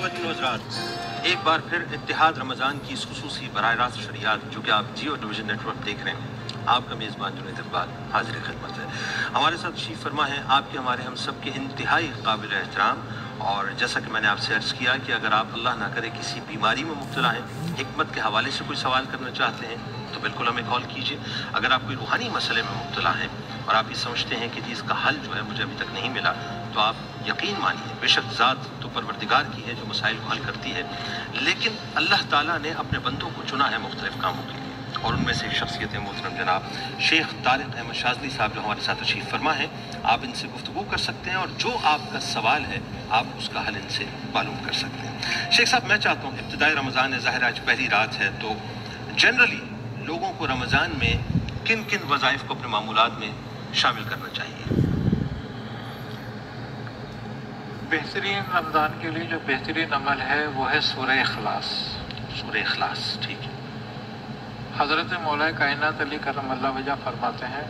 خواتین و حضرات، ایک بار پھر اتحاد رمضان کی اس خصوصی براہ راست شریعت جو کہ آپ جیو ٹیلیویژن نیٹ ورک دیکھ رہے ہیں، آپ کا میزبان جنید اقبال حاضر خدمت ہے۔ ہمارے ساتھ تشریف فرما ہے آپ کے ہمارے ہم سب کے انتہائی قابل احترام، اور جیسا کہ میں نے آپ سے عرض کیا کہ اگر آپ اللہ نہ کرے کسی بیماری میں مبتلا ہیں، حکمت کے حوالے سے کوئی سوال کرنا چاہتے ہیں تو بالکل ہمیں کال کیجیے۔ اگر آپ کوئی روحانی مسئلے میں مبتلا ہیں اور آپ یہ سمجھتے ہیں کہ اس کا حل جو ہے مجھے ابھی تک نہیں ملا، تو آپ یقین مانیے بے شک ذات تو پروردگار کی ہے جو مسائل کو حل کرتی ہے، لیکن اللہ تعالیٰ نے اپنے بندوں کو چنا ہے مختلف کاموں کے لیے، اور ان میں سے شخصیت محترم جناب شیخ طارق احمد شاذلی صاحب جو ہمارے ساتھ تشریف فرما ہے، آپ ان سے گفتگو کر سکتے ہیں اور جو آپ کا سوال ہے آپ اس کا حل ان سے معلوم کر سکتے ہیں۔ شیخ صاحب، میں چاہتا ہوں ابتدائی رمضان ہے، ظاہر آج پہلی رات ہے، تو جنرلی لوگوں کو رمضان میں کن کن وظائف کو اپنے معمولات میں شامل کرنا چاہیے؟ بہترین رمضان کے لیے جو بہترین عمل ہے وہ ہے سورہ اخلاص۔ سورہ اخلاص، ٹھیک ہے۔ حضرت مولا کائنات علی کرم اللہ وجہ فرماتے ہیں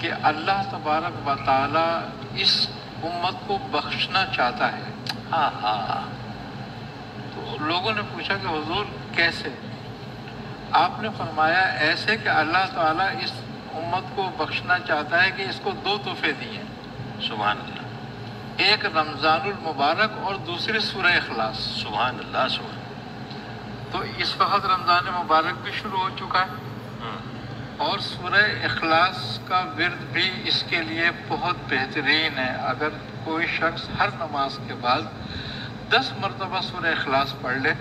کہ اللہ تبارک و تعالی اس امت کو بخشنا چاہتا ہے۔ تو لوگوں نے پوچھا کہ حضور کیسے؟ آپ نے فرمایا ایسے کہ اللہ تعالیٰ اس امت کو بخشنا چاہتا ہے کہ اس کو دو تحفے دیے، سبحان اللہ، ایک رمضان المبارک اور دوسری سورہ اخلاص۔ سبحان اللہ، سبحان۔ تو اس وقت رمضان مبارک بھی شروع ہو چکا ہے، اور سورہ اخلاص کا ورد بھی اس کے لیے بہت بہترین ہے۔ اگر کوئی شخص ہر نماز کے بعد 10 مرتبہ سورہ اخلاص پڑھ لے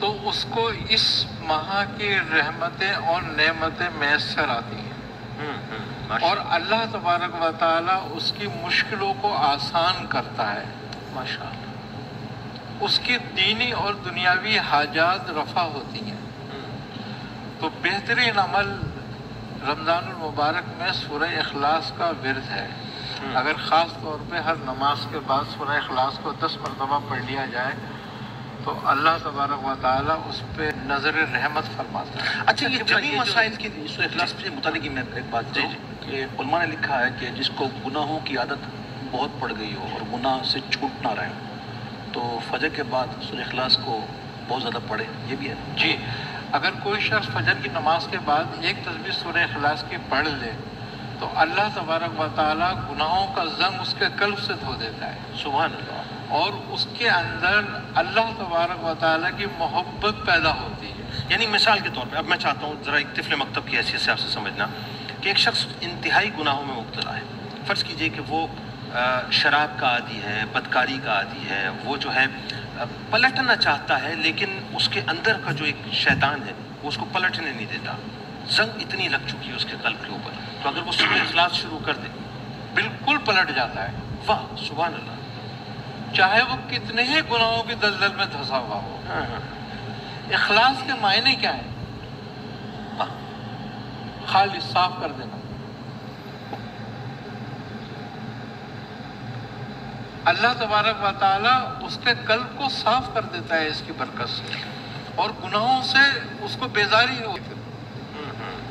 تو اس کو اس ماہ کی رحمتیں اور نعمتیں میسر آتی ہیں، اور اللہ تبارک و تعالیٰ اس کی مشکلوں کو آسان کرتا ہے، ماشاءاللہ، اس کی دینی اور دنیاوی حاجات رفع ہوتی ہیں۔ تو بہترین عمل رمضان المبارک میں سورہ اخلاص کا ورد ہے۔ اگر خاص طور پہ ہر نماز کے بعد سورہ اخلاص کو 10 مرتبہ پڑھ لیا جائے تو اللہ تبارک و تعالیٰ اس پہ نظر رحمت فرماتا ہے۔ اچھا، یہ جمی مسائل کی سورہ اخلاص سے متعلق میں ایک بات کہ علماء نے لکھا ہے کہ جس کو گناہوں کی عادت بہت پڑ گئی ہو اور گناہ سے چھوٹ نہ رہے تو فجر کے بعد سورہ اخلاص کو بہت زیادہ پڑھے، یہ بھی ہے؟ جی، اگر کوئی شخص فجر کی نماز کے بعد ایک تسبیح سورہ اخلاص کی پڑھ لے تو اللہ تبارک و تعالیٰ گناہوں کا زنگ اس کے قلب سے دھو دیتا ہے، سبحان اللہ، اور اس کے اندر اللہ تبارک و تعالیٰ کی محبت پیدا ہوتی ہے۔ یعنی مثال کے طور پہ اب میں چاہتا ہوں ذرا ایک طفل مکتب کی حیثیت سے آپ سے سمجھنا کہ ایک شخص انتہائی گناہوں میں مبتلا ہے، فرض کیجئے کہ وہ شراب کا عادی ہے، بدکاری کا عادی ہے، وہ جو ہے پلٹنا چاہتا ہے، لیکن اس کے اندر کا جو ایک شیطان ہے وہ اس کو پلٹنے نہیں دیتا، زنگ اتنی لگ چکی ہے اس کے قلب کے اوپر، تو اگر وہ سورہ اخلاص شروع کر دے بالکل پلٹ جاتا ہے، واہ سبحان اللہ، چاہے وہ کتنے ہی گناہوں کی دلدل میں دھسا ہوا ہو۔ اخلاص کے معنی کیا ہے؟ خالص، صاف کر دینا۔ اللہ تبارک و تعالیٰ اس کے قلب کو صاف کر دیتا ہے اس کی برکت سے، اور گناہوں سے اس کو بیزاری ہوتی ہے،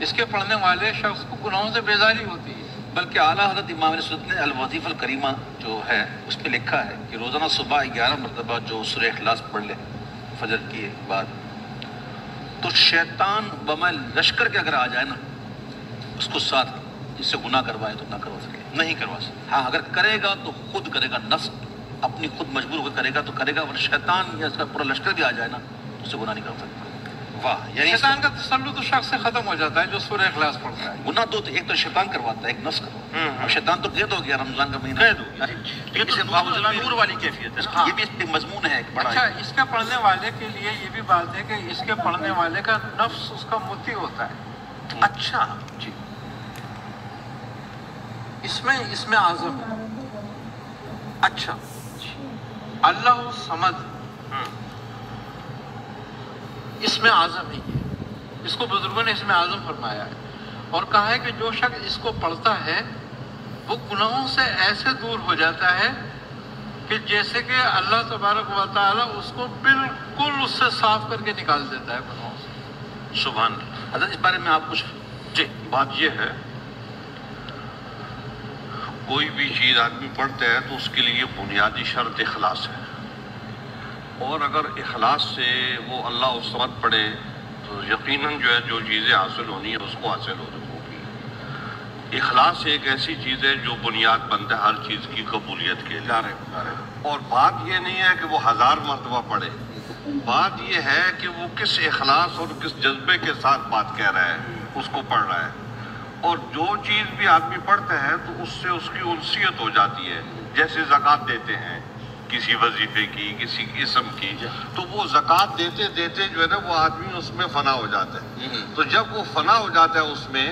اس کے پڑھنے والے شخص کو گناہوں سے بیزاری ہوتی ہے۔ بلکہ اعلیٰ حضرت امام سنت نے الوظیفہ الکریمہ جو ہے اس میں لکھا ہے کہ روزانہ صبح 11 مرتبہ جو سورہ اخلاص پڑھ لے فجر کے بعد تو شیطان بمع لشکر کے اگر آ جائے نا اس کو ساتھ جس سے گناہ کروائے تو نہ کروا سکے، نہیں کروا سکے، ہاں اگر کرے گا تو خود کرے گا، نفس اپنی خود مجبور ہو کر کرے گا تو کرے گا، اور شیطان یا اس کا پورا لشکر بھی آ جائے نا تو اس سے گناہ نہیں کر سکتا۔ واہ، یعنی شیطان کا تسلط اس شخص سے ختم ہو جاتا ہے جو سورہ اخلاص پڑھتا ہے۔ گناہ دو، ایک تو شیطان کرواتا ہے، ایک نفس کرواتا ہے، اور شیطان تو قید ہو گیا رمضان کا مہینہ، قید ہو گیا، یہ نور والی کیفیت ہے، یہ بھی ایک مضمون ہے ایک بڑا۔ اچھا، اس کے پڑھنے والے کے لیے یہ بھی بات ہے کہ اس کے پڑھنے والے کا نفس اس کا مطیع ہوتا ہے۔ اچھا جی، اس میں اعظم ہے۔ اچھا، اللہ سمد، اس میں اعظم ہے، یہ اس کو بزرگوں نے اس میں اعظم فرمایا ہے، اور کہا ہے کہ جو شخص اس کو پڑھتا ہے وہ گناہوں سے ایسے دور ہو جاتا ہے کہ جیسے کہ اللہ تبارک و تعالیٰ اس کو بالکل اس سے صاف کر کے نکال دیتا ہے گناہوں سے۔ سبحان اللہ۔ حضرت اس بارے میں آپ کچھ جی، بات یہ ہے کوئی بھی چیز آدمی پڑھتا ہے تو اس کے لیے بنیادی شرط اخلاص ہے، اور اگر اخلاص سے وہ اللہ الصمد پڑھے تو یقیناً جو ہے جو چیزیں حاصل ہونی ہیں اس کو حاصل ہوگی۔ اخلاص ایک ایسی چیز ہے جو بنیاد بنتا ہے ہر چیز کی قبولیت کے لیے، اور بات یہ نہیں ہے کہ وہ 1000 مرتبہ پڑھے، بات یہ ہے کہ وہ کس اخلاص اور کس جذبے کے ساتھ بات کہہ رہا ہے، اس کو پڑھ رہا ہے۔ اور جو چیز بھی آدمی پڑھتا ہے تو اس سے اس کی انسیت ہو جاتی ہے، جیسے زکوٰۃ دیتے ہیں کسی وظیفے کی، کسی اسم کی، تو وہ زکوٰۃ دیتے دیتے جو ہے نا وہ آدمی اس میں فنا ہو جاتا ہے، تو جب وہ فنا ہو جاتا ہے اس میں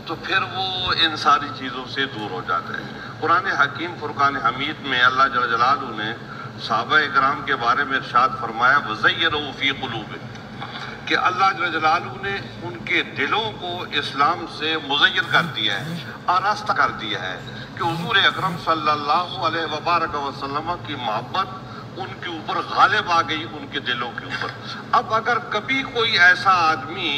تو پھر وہ ان ساری چیزوں سے دور ہو جاتا ہے۔ قرآن حکیم فرقان حمید میں اللہ جل جلالہ نے صحابہ اکرام کے بارے میں ارشاد فرمایا وَزَيَّنُوا فِي قُلُوبِهِمْ، کہ اللہ جل جلالہ نے ان کے دلوں کو اسلام سے مزین کر دیا ہے، آراستہ کر دیا ہے، کہ حضور اکرم صلی اللہ علیہ وبارک وسلم کی محبت ان کے اوپر غالب آ گئی، ان کے دلوں کے اوپر۔ اب اگر کبھی کوئی ایسا آدمی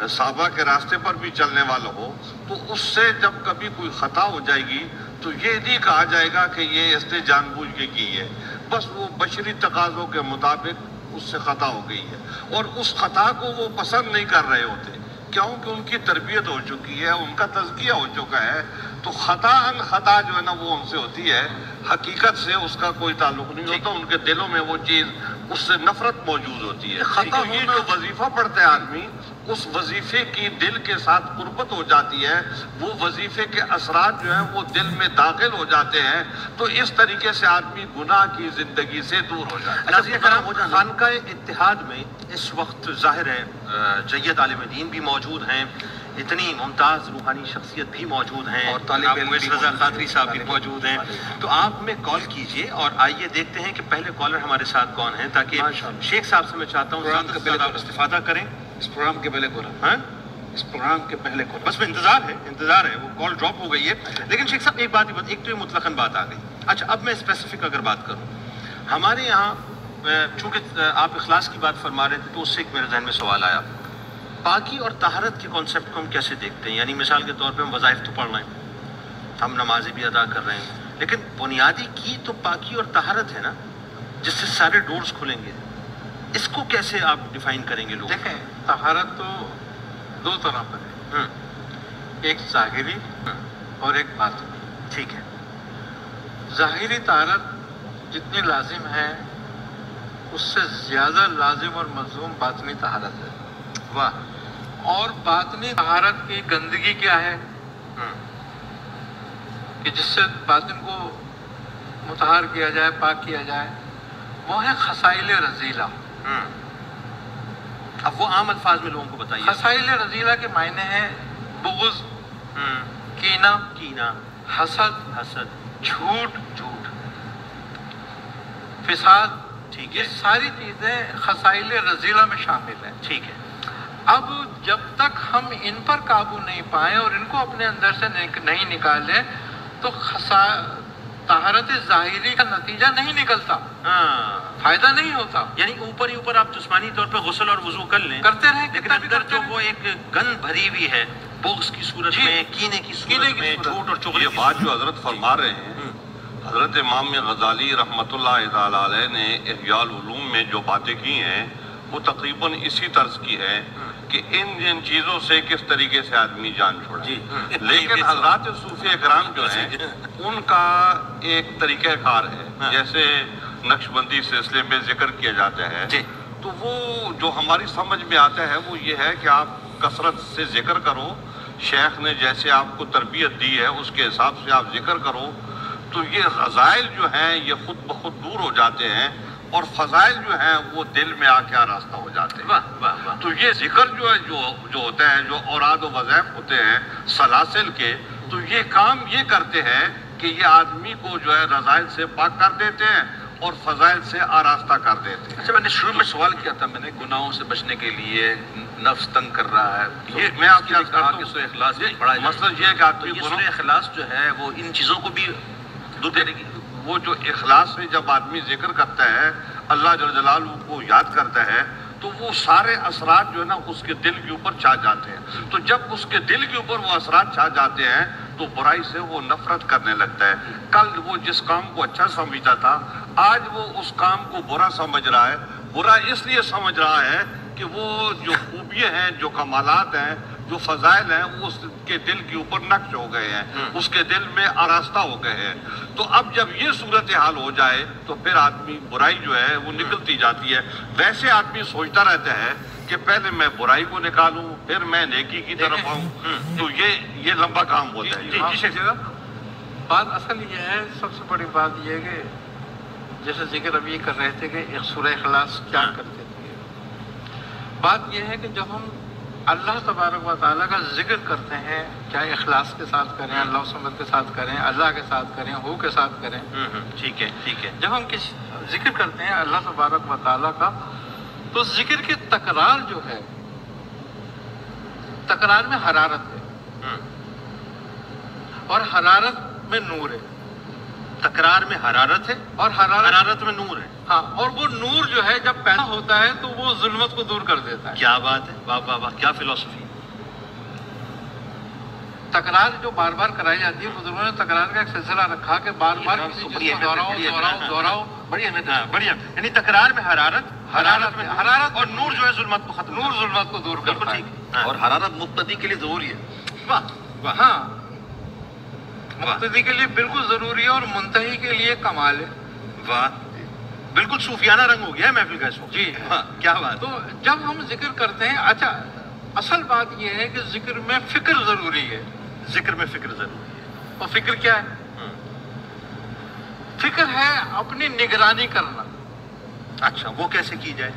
صحابہ کے راستے پر بھی چلنے والا ہو تو اس سے جب کبھی کوئی خطا ہو جائے گی تو یہ نہیں کہا جائے گا کہ یہ اس نے جان بوجھ کے کی ہے، بس وہ بشری تقاضوں کے مطابق اس سے خطا ہو گئی ہے، اور اس خطا کو وہ پسند نہیں کر رہے ہوتے، کیونکہ ان کی تربیت ہو چکی ہے، ان کا تزکیہ ہو چکا ہے، تو خطا جو ہے نا وہ ان سے ہوتی ہے، حقیقت سے اس کا کوئی تعلق نہیں ہوتا، ان کے دلوں میں وہ چیز اس سے نفرت موجود ہوتی ہے۔ تو یہ جو وظیفہ پڑھتا ہے آدمی، اس وظیفے کی دل کے ساتھ قربت ہو جاتی ہے، وہ وظیفے کے اثرات جو ہیں وہ دل میں داخل ہو جاتے ہیں، تو اس طریقے سے آدمی گناہ کی زندگی سے دور ہو جاتا ہے۔ خانقاہ اتحاد میں اس وقت ظاہر ہے جید عالم دین بھی موجود ہیں، اتنی ممتاز روحانی شخصیت بھی موجود ہیں، اور طالب علم رضا خاطری صاحب بھی موجود ہیں، تو آپ میں کال کیجئے اور آئیے دیکھتے ہیں کہ پہلے کالر ہمارے ساتھ کون ہیں، تاکہ شیخ صاحب سے میں چاہتا ہوں زیادہ سے زیادہ استفادہ کریں اس پروگرام کے پہلے کالر۔ ہاں اس پروگرام کے پہلے کالر، بس میں انتظار ہے، وہ کال ڈراپ ہو گئی ہے، لیکن شیخ صاحب ایک تو یہ مطلقاً بات آ گئی۔ اچھا اب میں اسپیسیفک اگر بات کروں، ہمارے یہاں چونکہ آپ اخلاص کی بات فرما رہے تھے تو اس سے ایک میرے ذہن میں سوال آیا، پاکی اور طہارت کے کانسیپٹ کو ہم کیسے دیکھتے ہیں؟ یعنی مثال کے طور پہ ہم وظائف تو پڑھ رہے ہیں، ہم نمازیں بھی ادا کر رہے ہیں، لیکن بنیادی کی تو پاکی اور طہارت ہے نا، جس سے سارے ڈورز کھلیں گے، اس کو کیسے آپ ڈیفائن کریں گے لوگ؟ دیکھیں طہارت تو دو طرح پر ہے، ایک ظاہری اور ایک باطنی۔ ٹھیک ہے، ظاہری طہارت جتنی لازم ہے اس سے زیادہ لازم اور ملزوم باطنی طہارت ہے۔ واہ۔ اور باطنی طہارت کی گندگی کیا ہے کہ جس سے باطن کو مطہر کیا جائے، پاک کیا جائے، وہ ہے خصائل رذیلہ۔ اب وہ عام الفاظ میں لوگوں کو بتائیے۔ خصائل رذیلہ کے معنی ہیں بغض، کینہ، حسد، جھوٹ، فساد، ٹھیک ہے، یہ ساری چیزیں خصائل رذیلہ میں شامل ہیں۔ ٹھیک ہے۔ اب جب تک ہم ان پر قابو نہیں پائیں اور ان کو اپنے اندر سے نہیں نکالیں تو طہارت ظاہری کا نتیجہ نہیں نکلتا، فائدہ نہیں ہوتا۔ یعنی اوپر آپ جسمانی طور پہ غسل اور وضو کر لیں، کرتے رہیں، لیکن اندر جو وہ ایک گند بھری ہوئی ہے، بغض کی صورت میں، کینے کی صورت میں، جھوٹ اور چغلی، یہ بات جو حضرت فرما رہے ہیں، حضرت امام غزالی رحمۃ اللہ تعالی علیہ نے احیاء العلوم میں جو باتیں کی ہیں وہ تقریباً اسی طرز کی ہے کہ ان چیزوں سے کس طریقے سے آدمی جان چھوڑے۔ لیکن حضرات صوفی اکرام جو ہیں ان کا ایک طریقہ کار ہے، جیسے نقش بندی سلسلے میں ذکر کیا جاتا ہے، تو وہ جو ہماری سمجھ میں آتا ہے وہ یہ ہے کہ آپ کثرت سے ذکر کرو، شیخ نے جیسے آپ کو تربیت دی ہے اس کے حساب سے آپ ذکر کرو، تو یہ رذائل جو ہیں یہ خود بخود دور ہو جاتے ہیں، اور فضائل جو ہیں وہ دل میں آ کے آراستہ ہو جاتے ہیں۔ تو یہ ذکر جو ہے جو ہوتا ہے، جو اوراد و وظائف ہوتے ہیں سلاسل کے، تو یہ کام یہ کرتے ہیں کہ یہ آدمی کو جو ہے رذائل سے پاک کر دیتے ہیں اور فضائل سے آراستہ کر دیتے ہیں۔ اچھا میں نے شروع میں سوال کیا تھا، میں نے گناہوں سے بچنے کے لیے نفس تنگ کر رہا ہے، یہ میں آپ کے ساتھ کہا کہ سورہ اخلاص میں پڑھا جائے، مسئلہ یہ ہے کہ آدمی یہ سورہ اخلاص جو ہے وہ ان چیزوں کو بھی دور کرے گی۔ وہ جو اخلاص سے جب آدمی ذکر کرتا ہے، اللہ جل جلالہ کو یاد کرتا ہے، تو وہ سارے اثرات جو ہے نا اس کے دل کے اوپر چھا جاتے ہیں۔ تو جب اس کے دل کے اوپر وہ اثرات چھا جاتے ہیں تو برائی سے وہ نفرت کرنے لگتا ہے. کل وہ جس کام کو اچھا سمجھتا تھا آج وہ اس کام کو برا سمجھ رہا ہے. برا اس لیے سمجھ رہا ہے کہ وہ جو خوبیاں ہیں، جو کمالات ہیں، جو فضائل ہیں، وہ اس کے دل کے اوپر نقش ہو گئے ہیں، اس کے دل میں آراستہ ہو گئے ہیں. تو اب جب یہ صورتحال ہو جائے تو پھر آدمی برائی جو ہے وہ نکلتی جاتی ہے. ویسے آدمی سوچتا رہتا ہے کہ پہلے میں برائی کو نکالوں پھر میں نیکی کی طرف آؤں. تو یہ لمبا کام ہوتا ہے. جی شیخ صاحب. بات اصل یہ ہے، سب سے بڑی بات یہ ہے کہ جیسے ذکر ابھی کر رہے تھے کہ ایک سورہ اخلاص کیا کرتے تھے. بات یہ ہے کہ جب ہم اللہ تبارک و تعالیٰ کا ذکر کرتے ہیں، چاہے اخلاص کے ساتھ کریں، اللہ و صمد کے ساتھ کریں، اللہ کے ساتھ کریں، ہو کے ساتھ کریں، ٹھیک ہے ٹھیک ہے. جب ہم کسی ذکر کرتے ہیں اللہ تبارک و تعالیٰ کا، تو ذکر کی تکرار جو ہے، تکرار میں حرارت ہے اور حرارت میں نور ہے. تکرار میں حرارت ہے اور حرارت میں نور ہے. ہاں، اور وہ نور جو ہے جب پیدا ہوتا ہے تو وہ ظلمت کو دور کر دیتا ہے. کیا بات ہے، واہ واہ واہ، کیا فلسفی. تکرار جو بار بار کرائی جاتی ہے، بزرگوں نے تکرار کا ایک سلسلہ رکھا کہ بار بار کسی چیز کو دہراؤ. بڑھیا. یعنی تکرار میں حرارت اور نور جو ہے ظلمت کو ختم، نور ظلمت کو دور کرتا ہے. اور حرارت مقتدی کے لیے ضروری ہے. واہ واہ. ہاں، مقتدی کے لیے بالکل ضروری ہے اور منتہی کے لیے کمال ہے. واہ، بالکل صوفیانہ رنگ ہو گیا ہے محفل کا اس وقت. جی ہاں، کیا بات. تو جب ہم ذکر کرتے ہیں، اچھا اصل بات یہ ہے کہ ذکر میں فکر ضروری ہے. ذکر میں فکر ضروری ہے. اور فکر کیا ہے؟ فکر ہے اپنی نگرانی کرنا. اچھا، وہ کیسے کی جائے؟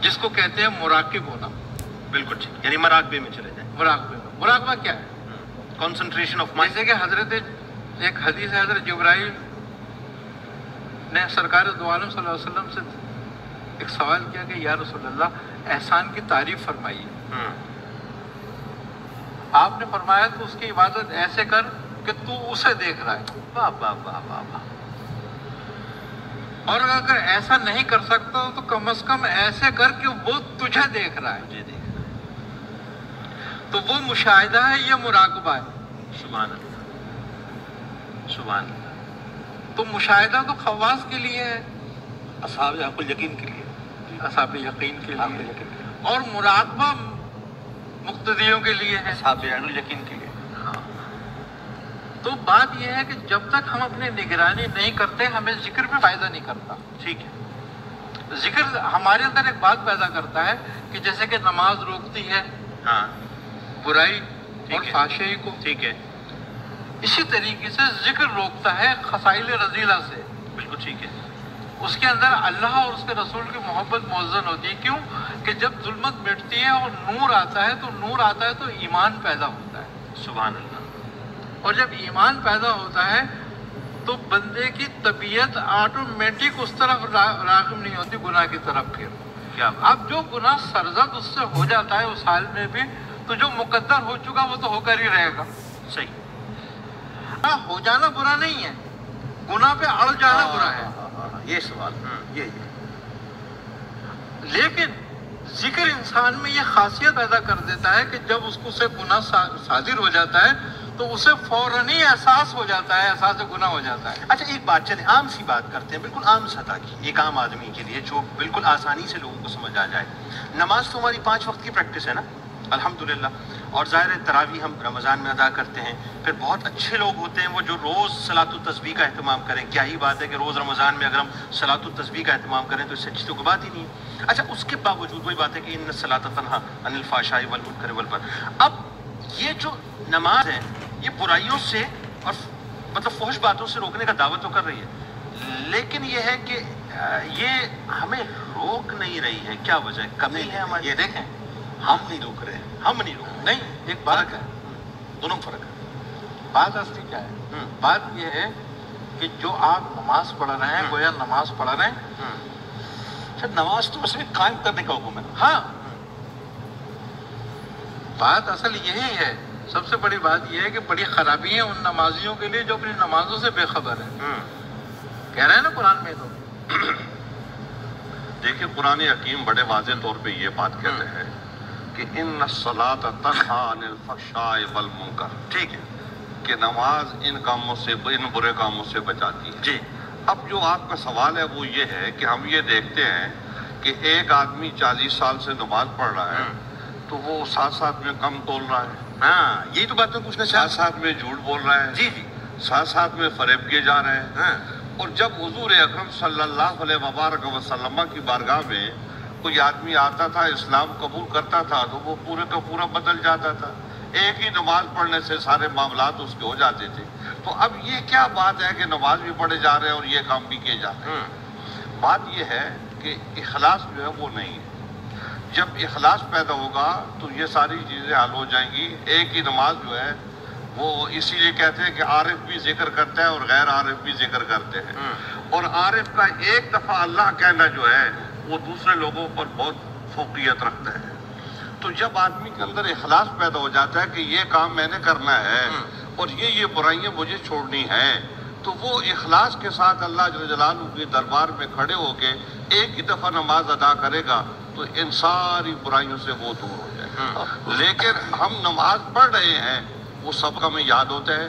جس کو کہتے ہیں مراقب ہونا. بالکل ٹھیک، یعنی مراقبے میں چلے جائیں. مراقبہ کیا ہے؟ Concentration of mind. جیسے کہ ایک حدیث ہے، حضرت جبرائیل نے سرکار دو عالم صلی اللہ علیہ وسلم سے ایک سوال کیا کہ یا رسول اللہ احسان کی تعریف فرمائیے. آپ نے فرمایا تو اس کی عبادت ایسے کر کہ تو اسے دیکھ رہا ہے. واہ واہ واہ واہ واہ. اور اگر ایسا نہیں کر سکتا تو کم از کم ایسے کر کہ وہ تجھے دیکھ رہا ہے. مجھے دیکھ. تو وہ مشاہدہ ہے، یہ مراقبہ ہے. سبحان اللہ سبحان اللہ. تو مشاہدہ تو خواص کے لیے ہے، اصحاب حق الیقین کے لیے، اصحاب یقین کے لیے، اور مراقبہ مقتدیوں کے لیے ہے، اصحاب عین الیقین کے لیے. تو بات یہ ہے کہ جب تک ہم اپنی نگرانی نہیں کرتے ہمیں ذکر بھی فائدہ نہیں کرتا. ٹھیک ہے. ذکر ہمارے اندر ایک بات پیدا کرتا ہے کہ جیسے کہ نماز روکتی ہے ہاں برائی اور فحشائی کو، ٹھیک ہے. اسی طریقے سے ذکر روکتا ہے خصائل رذیلہ سے. بالکل ٹھیک ہے. اس کے اندر اللہ اور اس کے رسول کی محبت موزن ہوتی ہے. کیوں کہ جب ظلمت مٹتی ہے اور نور آتا ہے تو ایمان پیدا ہوتا ہے. سبحان اللہ. اور جب ایمان پیدا ہوتا ہے تو بندے کی طبیعت آٹومیٹک اس طرف راغب نہیں ہوتی گناہ کی طرف. پھر کیا اب جو گناہ سرزد اس سے ہو جاتا ہے اس حال میں بھی، تو جو مقدر ہو چکا وہ تو ہو کر ہی رہے گا. صحیح. ہو جانا برا نہیں ہے، گناہ پہ اڑ جانا برا ہے. یہ سوال یہ لیکن ذکر انسان میں یہ خاصیت پیدا کر دیتا ہے کہ جب اس کو سے گناہ صادر ہو جاتا ہے تو اسے فوراً ہی احساس ہو جاتا ہے، احساس گناہ ہو جاتا ہے. اچھا ایک بات چلیں عام سی بات کرتے ہیں، بالکل عام سطح کی، ایک عام آدمی کے لیے جو بالکل آسانی سے لوگوں کو سمجھ آ جائے. نماز تو ہماری 5 وقت کی پریکٹس ہے نا الحمدللہ، اور ظاہر تراویح ہم رمضان میں ادا کرتے ہیں. پھر بہت اچھے لوگ ہوتے ہیں وہ جو روز صلاۃ التسبیح کا اہتمام کریں. کیا ہی بات ہے کہ روز رمضان میں اگر ہم صلاۃ التسبیح کا اہتمام کریں تو اس سے اچھی تو کوئی بات ہی نہیں ہے. اچھا اس کے باوجود وہی بات ہے کہ ان الصلاۃ تنہیٰ عن الفحشاء والمنکر والبغی. اب یہ جو نماز ہے یہ برائیوں سے اور مطلب فحش باتوں سے روکنے کا دعوت تو کر رہی ہے، لیکن یہ ہے کہ یہ ہمیں روک نہیں رہی ہے. کیا وجہ ہے؟ کمی ہے ہماری. یہ دیکھیں ہم نہیں روک رہے ہیں، ہم نہیں روک رہے. نہیں، ایک بات ہے، دونوں میں فرق ہے. بات اصلی کیا ہے؟ بات یہ ہے کہ جو آپ نماز پڑھ رہے ہیں گویا نماز پڑھ رہے ہیں. اچھا نماز تو صرف قائم کرنے کا حکم ہے. ہاں، بات اصل یہی ہے. سب سے بڑی بات یہ ہے کہ بڑی خرابی ہے ان نمازیوں کے لیے جو اپنی نمازوں سے بے خبر ہے. کہہ رہے ہیں نا قرآن میں. تو دیکھیں قرآن حکیم بڑے واضح طور پہ یہ بات کہتے ہیں کہ ان الصلاۃ تنہیٰ عن الفحشاء والمنکر. ٹھیک ہے. کہ نماز ان کاموں سے، ان برے کاموں سے بچاتی ہے۔ جی اب جو آپ کا سوال ہے وہ یہ ہے کہ ہم یہ دیکھتے ہیں کہ ایک آدمی 40 سال سے نماز پڑھ رہا ہے تو وہ ساتھ ساتھ میں کم تول رہا ہے، ہاں، یہی تو بات میں پوچھنا چاہ ساتھ ساتھ میں جھوٹ بول رہا ہے، جی جی ساتھ ساتھ میں فریب کیے جا رہے ہیں۔ ہاں اور جب حضور اکرم صلی اللہ علیہ وبارک وسلم کی بارگاہ میں کوئی آدمی آتا تھا، اسلام قبول کرتا تھا تو وہ پورے کا پورا بدل جاتا تھا، ایک ہی نماز پڑھنے سے سارے معاملات اس کے ہو جاتے تھے۔ تو اب یہ کیا بات ہے کہ نماز بھی پڑھے جا رہے ہیں اور یہ کام بھی کیے جا رہے ہیں؟ بات یہ ہے کہ اخلاص جو ہے وہ نہیں ہے۔ جب اخلاص پیدا ہوگا تو یہ ساری چیزیں حل ہو جائیں گی۔ ایک ہی نماز جو ہے وہ اسی لیے کہتے ہیں کہ عارف بھی ذکر کرتا ہے اور غیر عارف بھی ذکر کرتے ہیں، اور عارف کا ایک دفعہ اللہ کہنا جو ہے وہ دوسرے لوگوں پر بہت فوقیت رکھتا ہے۔ تو جب آدمی کے اندر اخلاص پیدا ہو جاتا ہے کہ یہ کام میں نے کرنا ہے اور یہ برائیاں مجھے چھوڑنی ہیں، تو وہ اخلاص کے ساتھ اللہ جل جلالہ کے دربار میں کھڑے ہو کے ایک ہی دفعہ نماز ادا کرے گا تو ان ساری برائیوں سے وہ دور ہو جائے گا۔ لیکن ہم نماز پڑھ رہے ہیں، وہ سب ہمیں یاد ہوتا ہے،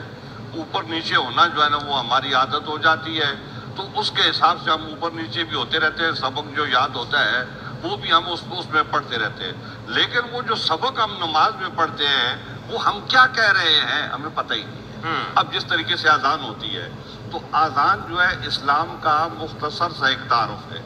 اوپر نیچے ہونا جو ہے نا وہ ہماری عادت ہو جاتی ہے، تو اس کے حساب سے ہم اوپر نیچے بھی ہوتے رہتے ہیں، سبق جو یاد ہوتا ہے وہ بھی ہم اس میں پڑھتے رہتے ہیں۔ لیکن وہ جو سبق ہم نماز میں پڑھتے ہیں وہ ہم کیا کہہ رہے ہیں ہمیں پتہ ہی نہیں ہے۔ اب جس طریقے سے اذان ہوتی ہے تو اذان جو ہے اسلام کا مختصر سا ایک تعارف ہے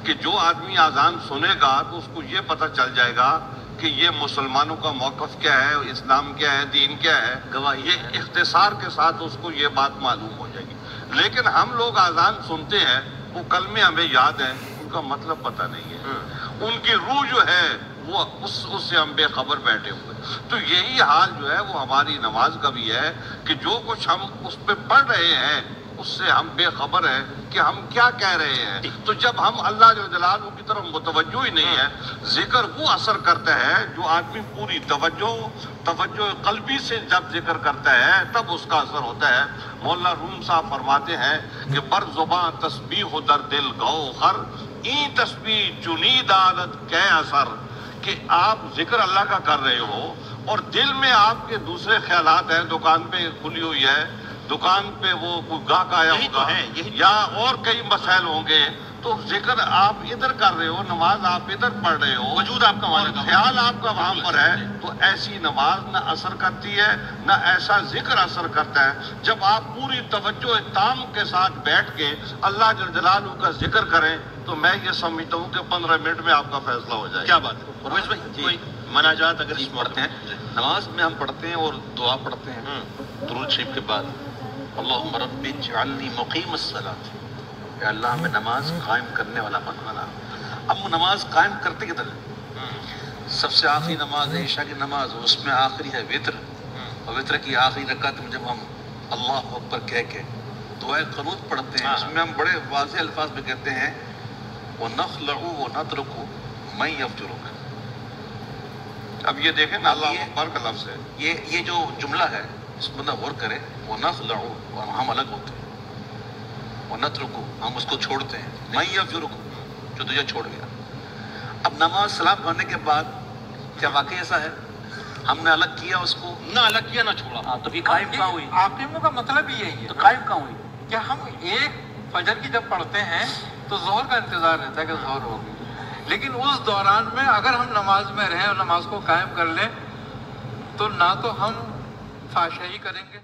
کہ جو آدمی اذان سنے گا تو اس کو یہ پتہ چل جائے گا کہ یہ مسلمانوں کا موقف کیا ہے، اسلام کیا ہے، دین کیا ہے، گواہی یہ اختصار کے ساتھ اس کو یہ بات معلوم ہو جائے گی۔ لیکن ہم لوگ اذان سنتے ہیں، وہ کلمے ہمیں یاد ہیں، ان کا مطلب پتہ نہیں ہے، ان کی روح جو ہے وہ اس سے ہم بے خبر بیٹھے ہوئے۔ تو یہی حال جو ہے وہ ہماری نماز کا بھی ہے کہ جو کچھ ہم اس پہ پڑھ رہے ہیں اس سے ہم بے خبر ہیں کہ ہم کیا کہہ رہے ہیں۔ تو جب ہم اللہ جل جلالہ کی طرف متوجہ ہی نہیں ہے، ذکر وہ اثر کرتا ہے جو آدمی پوری توجہ قلبی سے جب ذکر کرتا ہے تب اس کا اثر ہوتا ہے۔ مولانا روم صاحب فرماتے ہیں کہ بر زباں تسبیح در دل گوہر، این تسبیح چنید عادت کے اثر، کہ آپ ذکر اللہ کا کر رہے ہو اور دل میں آپ کے دوسرے خیالات ہیں، دکان پہ کھلی ہوئی ہے، دکان پہ وہ کوئی گاہک آیا ہوگا یا اور کئی مسائل ہوں گے، تو ذکر آپ ادھر کر رہے ہو، نماز آپ ادھر پڑھ رہے ہو، وجود آپ کا وہاں، خیال آپ کا وہاں پر ہے، تو ایسی نماز نہ اثر کرتی ہے نہ ایسا ذکر اثر کرتا ہے۔ جب آپ پوری توجہ تام کے ساتھ بیٹھ کے اللہ جل جلالہ کا ذکر کریں تو میں یہ سمجھتا ہوں کہ 15 منٹ میں آپ کا فیصلہ ہو جائے۔ کیا بات ہے پرویز بھائی، کوئی مناجات اگر اس پڑھتے ہیں نماز میں ہم پڑھتے ہیں اور دعا پڑھتے ہیں درود شریف کے بعد، اللہم رب اجعلنی مقیم الصلاۃ، کہ اللہ ہمیں نماز قائم کرنے والا بنانا۔ اب وہ نماز قائم کرتے کدھر ہے؟ سب سے آخری نماز ہے عشاء کی نماز، اس میں آخری ہے وتر، اور وتر کی آخری رکعت میں جب ہم اللہ اکبر کہہ کے دعائے قنوت پڑھتے ہیں، اس میں ہم بڑے واضح الفاظ میں کہتے ہیں وَنَخْلَعُ وَنَتْرُكُ مَن يَفْجُرُكَ۔ اب یہ دیکھیں نا اللہ اکبر کا لفظ ہے، یہ جو جملہ ہے اس پر بندہ غور کرے، وَنَخْلَعُ، اور ہم الگ ہوتے ہیں، وَنَتْرُكُ، ہم اس کو چھوڑتے ہیں، مَن يَفْجُرُكُ، جو تجھے چھوڑ گیا۔ اب نماز سلام پڑھنے کے بعد کیا واقعی ایسا ہے ہم نے الگ کیا اس کو؟ نہ الگ کیا نہ چھوڑا، تو پھر قائم کہاں ہوئی؟ عاقبوں کا مطلب ہی یہی ہے، تو قائم کہاں ہوئی؟ کہ ہم ایک فجر کی جب پڑھتے ہیں تو ظہر کا انتظار رہتا ہے کہ ظہر ہوگی، لیکن اس دوران میں اگر ہم نماز میں رہیں اور نماز کو قائم کر لیں تو نہ تو ہم فحاشی کریں گے